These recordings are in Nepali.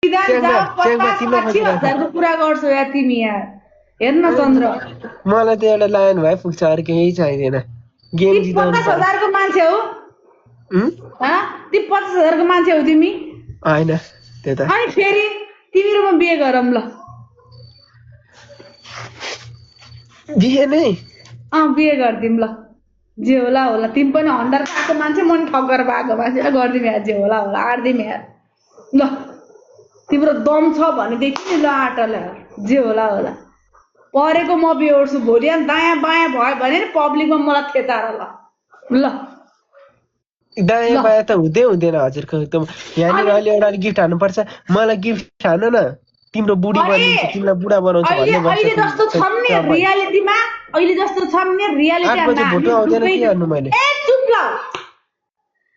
विधान जाऊ 50-60 को कुरा गर्छौ यार तिमी यार हेर्न चन्द्र मलाई त एउटा लायन भए पुग्छ अरु केही चाहिदैन गेम जिताउनु 50,000 को मान्छे हो तिमी 50,000 को मान्छे हो तिमी हैन त्यो त अनि फेरि तिमी र म बिहे गरौँ ल बिहे नै बिहे गर्दिम ल जे होला होला तिमी पनि हन्डर भएको मान्छे मन ठक्कर भएको मान्छे गर्दिम यार जे होला होला आड्दिम यार ल तिम्रो दम छ भनेदेखि नि ल आटल जे होला होला परेको म बिहोर्छु भोलि अनि दायाँ बायाँ भयो भने नि पब्लिकमा मलाई थेचार ल दायाँ बायाँ त हुँदैन हजुरको यहाँनिर अहिले एउटा गिफ्ट हान्नुपर्छ मलाई गिफ्ट हान न तिम्रो बुढी बनिन्छ तिमीलाई बुढा बनाउँछ भन्ने अहिले जस्तो छम नि रियालिटीमा अहिले जस्तो छम नि रियालिटीमा फोटो आउँदैन के गर्नु मैले ए चुप ल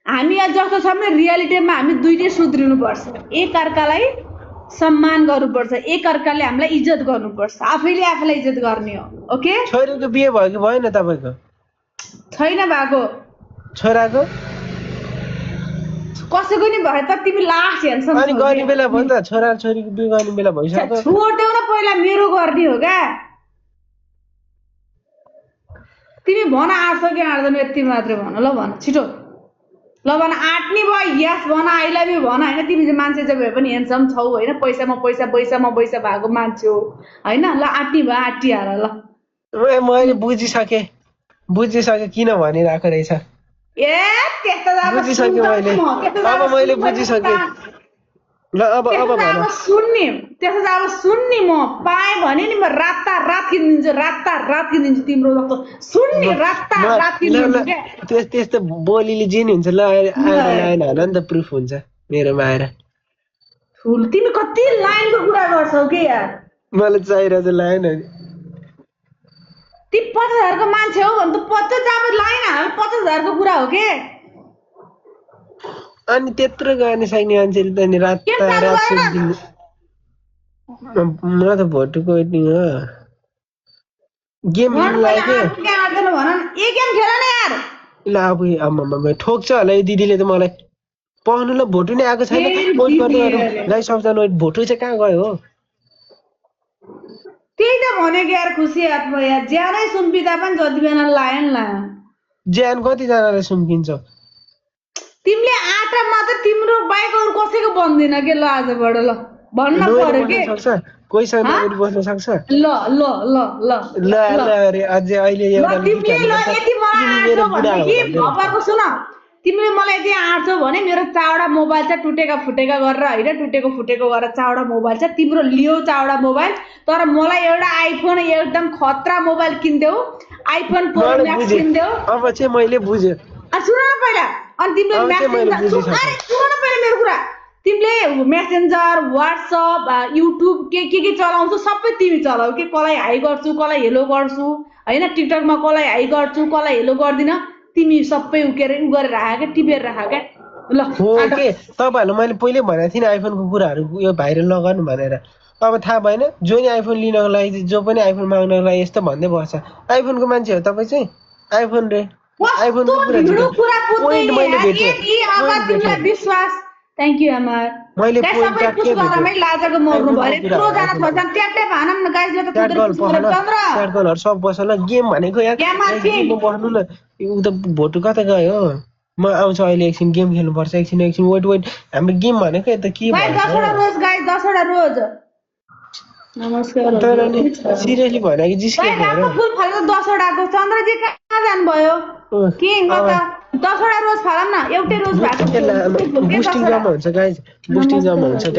हामी जस्तो छम नि रियालिटीमा हामी दुईटै सुध्रिनु पर्छ एक अर्कालाई सम्मान गर्नुपर्छ एक अर्काले हामीलाई इज्जत गर्नुपर्छ आफैले आफैलाई इज्जत गर्ने हो ओके छोरीको बिहे भयो कि भएन तपाईको छैन भएको छोराको कसैको नि भयो त तिमी लास्ट हेर्छौ अनि गर्ने बेला भयो त छोरा छोरीको बिहे गर्ने बेला भइसक्यो छोड्देऊ न पहिला मेरो गर्ने हो क्या तिमी भन आँट्छ कि आँट्दैन यति मात्रै भन ल भन छिटो ल भन आँट्ने भयो यस भन आई लभ यु भन होइन तिमी चाहिँ मान्छे चाहिँ भए पनि ह्यान्डसम छौ होइन पैसामा पैसा भएको मान्छे हो होइन ल आँट्ने भयो आँटिहाल ल मैले बुझिसकेँ किन भनिरहेको रहेछ ए त्यस्तो बुझिसकेँ मैले बुझिसकेँ ल अब भन सुन्ने त्यसो त अब सुन्ने म पाएँ भने नि म रात किनिदिन्छु तिम्रो जस्तो सुन्ने रात किनिदिन्छु त्यस्तो बोलीले जे नि हुन्छ ल लाइन हाल नि त प्रुफ हुन्छ मेरोमा आएर तिमी कति लाइनको कुरा गर्छौ के यार मलाई चाहिरहेछ लाइन ती 50,000 को मान्छे हो भने त 50 अब लाइन हाल 50,000 को कुरा हो के अनि त्यत्रो गर्ने सक्ने मान्छेले त नि रात सोधिदिनु म त भोटुको वेटिङ हो गेम लाग्यो ल अब ठोक्छ होला यो दिदीले त मलाई पाउनु ल भोटु नै आएको छैन गाई सबजना भोटु चाहिँ कहाँ गयो हो त्यही त भनेको यार खुसी आत्मा यार ज्यानै सुम्पिँदा पनि जति बेला लायन ज्यान कतिजनाले सुम्किन्छ तिमीले आटा मात्र तिम्रो बाइक अरू कसैको बन्दैन के ल आजबाट ल भन्न पर्यो के कोहीसँग नगरी बस्न सक्छ ल अरे अझै अहिले एउटा सुन तिमीले मलाई यति आँट्छौ भने मेरो चावडा मोबाइल चाहिँ टुटेका फुटेका गरेर होइन टुटेको फुटेको गरेर चावडा मोबाइल चाहिँ तिम्रो लियो चावडा मोबाइल तर मलाई एउटा आइफोन एकदम खतरा मोबाइल किन्देऊ आइफोन 4 म्याक्स किन्देऊ अब चाहिँ मैले बुझे सुन न पहिला अनि तिमीले मेरो कुरा तिमीले मेसेन्जर व्हाट्सएप युट्युब के चलाउँछौ सबै तिमी चलाऊ के कसलाई हाई गर्छु कसलाई हेलो गर्छु हैन टिकटकमा कसलाई हाई गर्छु कसलाई हेलो गर्दिन तिमी सबै उकेर गरेर राख के टिपेर राख के ल हो के तपाईहरुले मैले पहिले भनेको थिएँ आइफोनको कुराहरु यो भाइरल नगर्नु भनेर अब थाहा भएन जो नि आइफोन लिनको लागि जो पनि आइफोन माग्नको लागि यस्तो भन्दै बस्छ आइफोनको मान्छे हो तपाई चाहिँ आइफोन रे आइफोनको कुरा पोइन्ट मैले भेटे तिमीलाई विश्वास थ्यांक यू अमर मैले पोइन्ट के भेटे मैले लाजको मर्नु भरे प्रो जाना खोज्छन् ट्याप हानम न गाइस त चन्द्र सब बसल गेम भनेको यार गेम बस्नु न उ त भोटु कता गयो म आउँछु अहिले एकछिन गेम खेल्नु पर्छ एकछिन वेट हाम्रो गेम भनेको यता के भयो 10 वटा रोज गाइस 10 वटा रोज नमस्कार सिरियसली भने कि जिस्के भएर फुल फाल्यो 10 वटाको चन्द्रजी कहाँ जानु भयो के गर्दा 10 वटा रोज फालम न एउटै रोज भएको बुस्टिङ जम्मा हुन्छ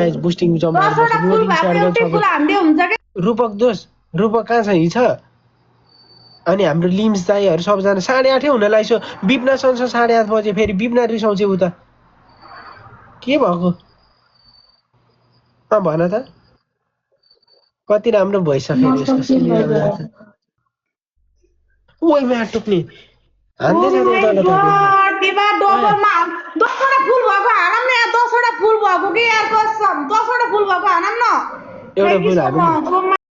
गाइस बुस्टिङ जम्मा 10 वटा फुल भएको एउटै फुल हान्दै हुन्छ के रूपक कहाँ छ हिँड्छ अनि हाम्रो लिम्स दाइहरु सबजना 8:30 हुन लागिसो बिपना सन्स 8:30 बजे फेरि बिपना रिसाउँछ उता के भएको भन त कति राम्रो भइसक्यो ओइ म्याट टुक्ने हान्दै छ उताले त दिवा डबलमा 10 वटा फुल भएको हानम न 10 वटा फुल भएको के यार कसम 10 वटा फुल भएको हानम न एउटा फुल हानम